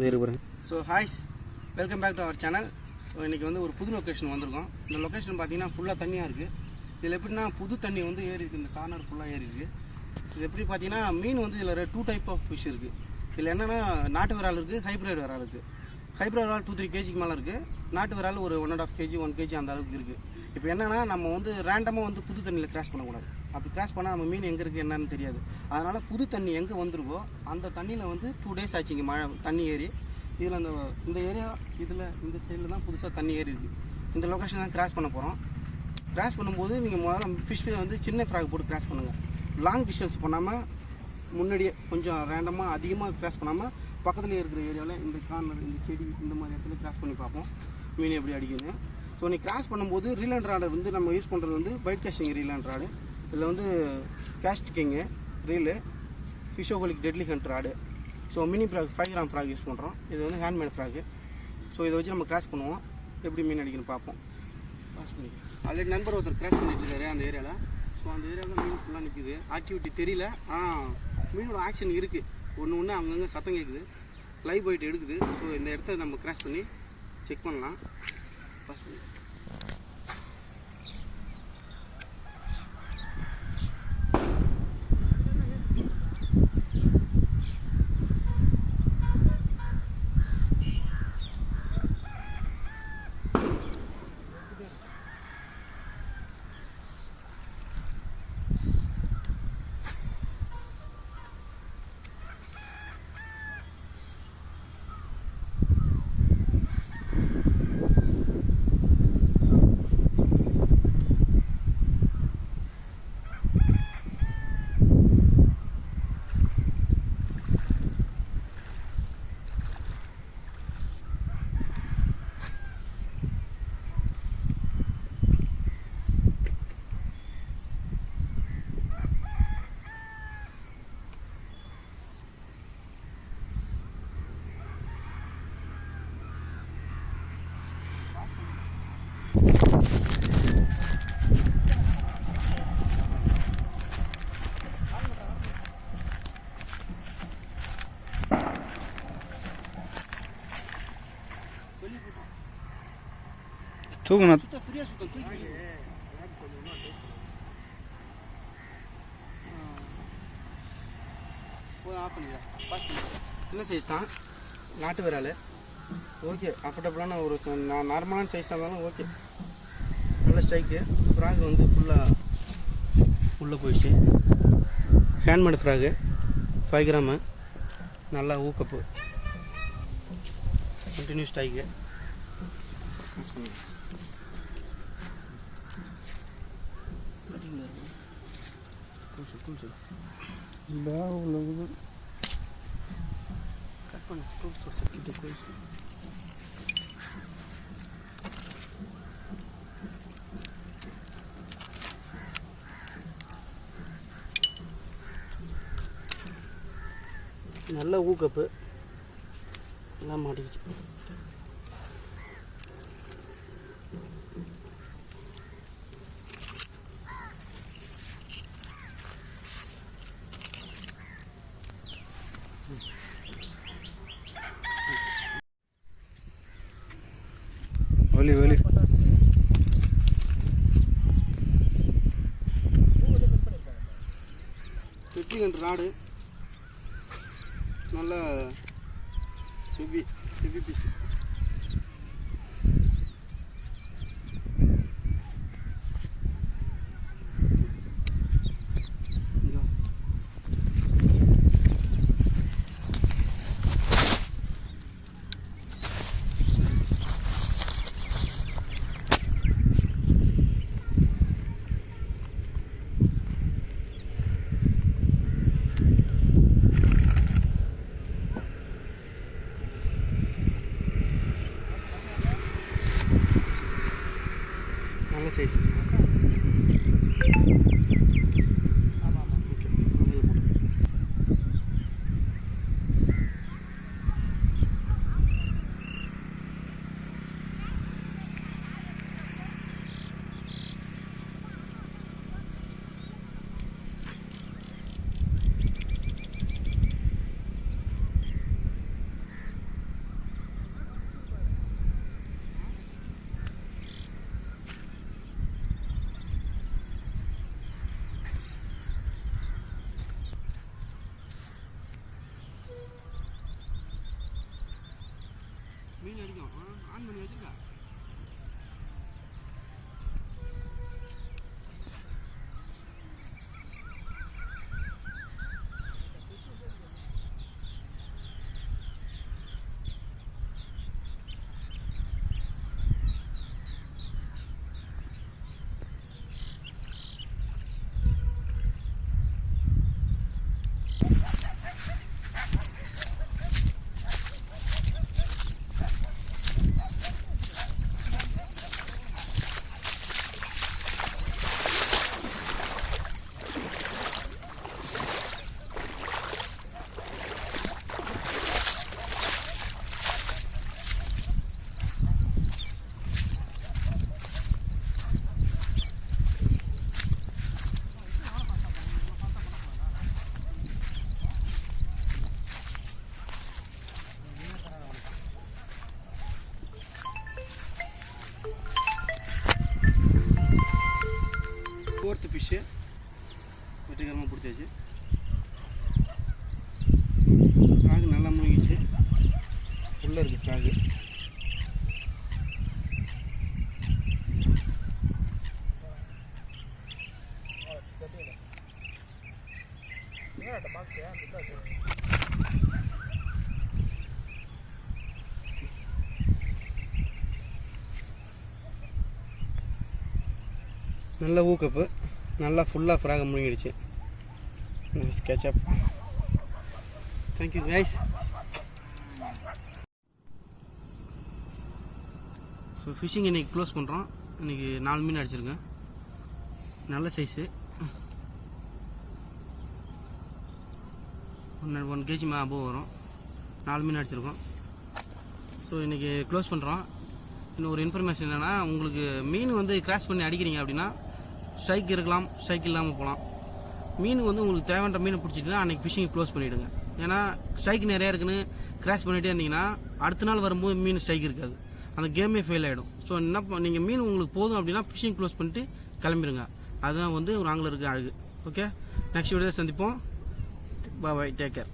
இருக்கிறேன். So hi's, welcome back to our channel. இன்றைக்கி வந்து ஒரு புது லொக்கேஷன் வந்திருக்கோம். இந்த லொக்கேஷன் பார்த்தீங்கன்னா ஃபுல்லாக தண்ணியாக இருக்குது. இதில் எப்படின்னா புது தண்ணி வந்து ஏறி இருக்குது, இந்த கார்னர் ஃபுல்லாக ஏறி இருக்குது. இது எப்படி பார்த்தீங்கன்னா மீன் வந்து இதில் 2 டைப் ஆஃப் ஃபிஷ் இருக்குது. இதில் என்னென்னா நாட்டு விரால் இருக்குது, ஹைப்ரிட் விரால் இருக்குது. ஹைப்ரிட் விரால் 2-3 கேஜிக்கு மேலே இருக்குது. நாட்டு விரால் ஒரு 1.5 கேஜி 1 கேஜி அந்த அளவுக்கு இருக்குது. இப்போ என்னென்னா நம்ம வந்து ரேண்டமாக வந்து புது தண்ணியில் கிராஸ் பண்ணக்கூடாது. அப்படி கிராஸ் பண்ணால் நம்ம மீன் எங்கே இருக்குது என்னன்னு தெரியாது. அதனால் புது தண்ணி எங்கே வந்துருக்கோ அந்த தண்ணியில் வந்து 2 days ஆச்சு இங்கே மழை தண்ணி ஏறி. இதில் இந்த ஏரியா இதில் இந்த சைடில் தான் புதுசாக தண்ணி ஏறி இருக்குது. இந்த லொக்கேஷன் தான் கிராஸ் பண்ண போகிறோம். கிராஸ் பண்ணும்போது நீங்கள் முதல்ல ஃபிஷ் வந்து சின்ன ஃப்ராக் போட்டு கிராஸ் பண்ணுங்கள். லாங் டிஸ்டன்ஸ் பண்ணாமல் முன்னாடியே கொஞ்சம் ரேண்டமாக அதிகமாக கிராஸ் பண்ணாமல் பக்கத்தில் இருக்கிற ஏரியாவில் இந்த கார்னர் இந்த செடி இந்த மாதிரி இடத்துல கிராஸ் பண்ணி பார்ப்போம் மீன் எப்படி அடிக்குன்னு. ஸோ நீ கிராஸ் பண்ணும்போது ரீல் அண்ட் ராடை வந்து நம்ம யூஸ் பண்ணுறது வந்து bait casting reel and rod. இதில் வந்து casting reel, Fishoholic deadly hunt rod. So mini frog 5 gram frog use பண்ணுறோம். இது வந்து ஹேண்ட்மேட் ஃப்ராக்கு. ஸோ இதை வச்சு நம்ம கிராஸ் பண்ணுவோம், எப்படி மீன் அடிக்கணும்னு பார்ப்போம். கிராஸ் பண்ணி ஆல்ரெடி நண்பர் ஒருத்தர் கிராஸ் பண்ணிட்டு இருக்காரு அந்த ஏரியாவில். ஸோ அந்த ஏரியாவில் மீன் ஃபுல்லாக நிற்குது. ஆக்டிவிட்டி தெரியல, மீனோட ஆக்ஷன் இருக்குது. ஒன்று அங்கங்கே சத்தம் கேட்குது, லைவ் போயிட்டு எடுக்குது. ஸோ இந்த இடத்த நம்ம கிராஸ் பண்ணி செக் பண்ணலாம். கிராஸ் பண்ணி தூக்கணும். சின்ன சைஸ் தான் நாட்டு விரால். ஓகே, அஃபர்டபுளான ஒரு நார்மலான சைஸாக இருந்தாலும் ஓகே. நல்ல ஸ்ட்ரைக்கு. ஃப்ராக் வந்து ஃபுல்லாக உள்ளே போயிடுச்சு. Handmade frock 5 gram. நல்லா ஊக்கப்பு, கண்டினியூ ஸ்ட்ரைக்கு. நல்ல ஊக்கப்பு, எல்லாம் மாட்டிக்கிச்சு. வெளி டெட்லி ஹண்ட் ராடு, நல்ல ஹெவி பீஸ். நல்ல சைஸ். மீன் அடிக்கும். ஆன் பண்ணி வச்சுருக்கா. ஃபோர்த்து ஃபிஷ்ஷு வெற்றிகரமாக பிடிச்சாச்சு. ஃப்ராகு நல்லா முழுங்கிச்சு. உள்ளே இருக்குது ஃப்ராகு. நல்ல ஊக்கப்பு, நல்லா ஃபுல்லாக ஃப்ராக முழுங்கிடுச்சு. Nice catch up. Thank you guys. So fishing இன்றைக்கி க்ளோஸ் பண்ணுறோம். இன்றைக்கி 4 மீன் அடிச்சிருக்கேன். நல்ல சைஸு, 1 kg அபோவ் வரும். 4 மீன் அடிச்சிருக்கோம். ஸோ இன்றைக்கி க்ளோஸ் பண்ணுறோம். இன்னும் ஒரு இன்ஃபர்மேஷன் என்னென்னா, உங்களுக்கு மீன் வந்து கிராஸ் பண்ணி அடிக்கிறீங்க அப்படின்னா ஸ்ட்ரைக் இருக்கலாம், ஸ்ட்ரைக் இல்லாமல் போகலாம். மீன் வந்து உங்களுக்கு தேவையான மீன் பிடிச்சிட்டுனா அன்றைக்கி ஃபிஷ்ஷிங் க்ளோஸ் பண்ணிவிடுங்க. ஏன்னா ஸ்ட்ரைக் நிறையா இருக்குன்னு கிராஸ் பண்ணிகிட்டே இருந்தீங்கன்னா அடுத்த நாள் வரும்போது மீன் ஸ்ட்ரைக் இருக்காது, அந்த கேமே ஃபெயில் ஆகிடும். ஸோ என்ன நீங்கள் மீன் உங்களுக்கு போதும் அப்படின்னா ஃபிஷ்ஷிங் க்ளோஸ் பண்ணிட்டு கிளம்பிடுங்க. அதுதான் வந்து ஒரு ஆங்கிலருக்கு அழகு. ஓகே, நெக்ஸ்ட் வீடியோ சந்திப்போம். பாய், டேக் கேர்.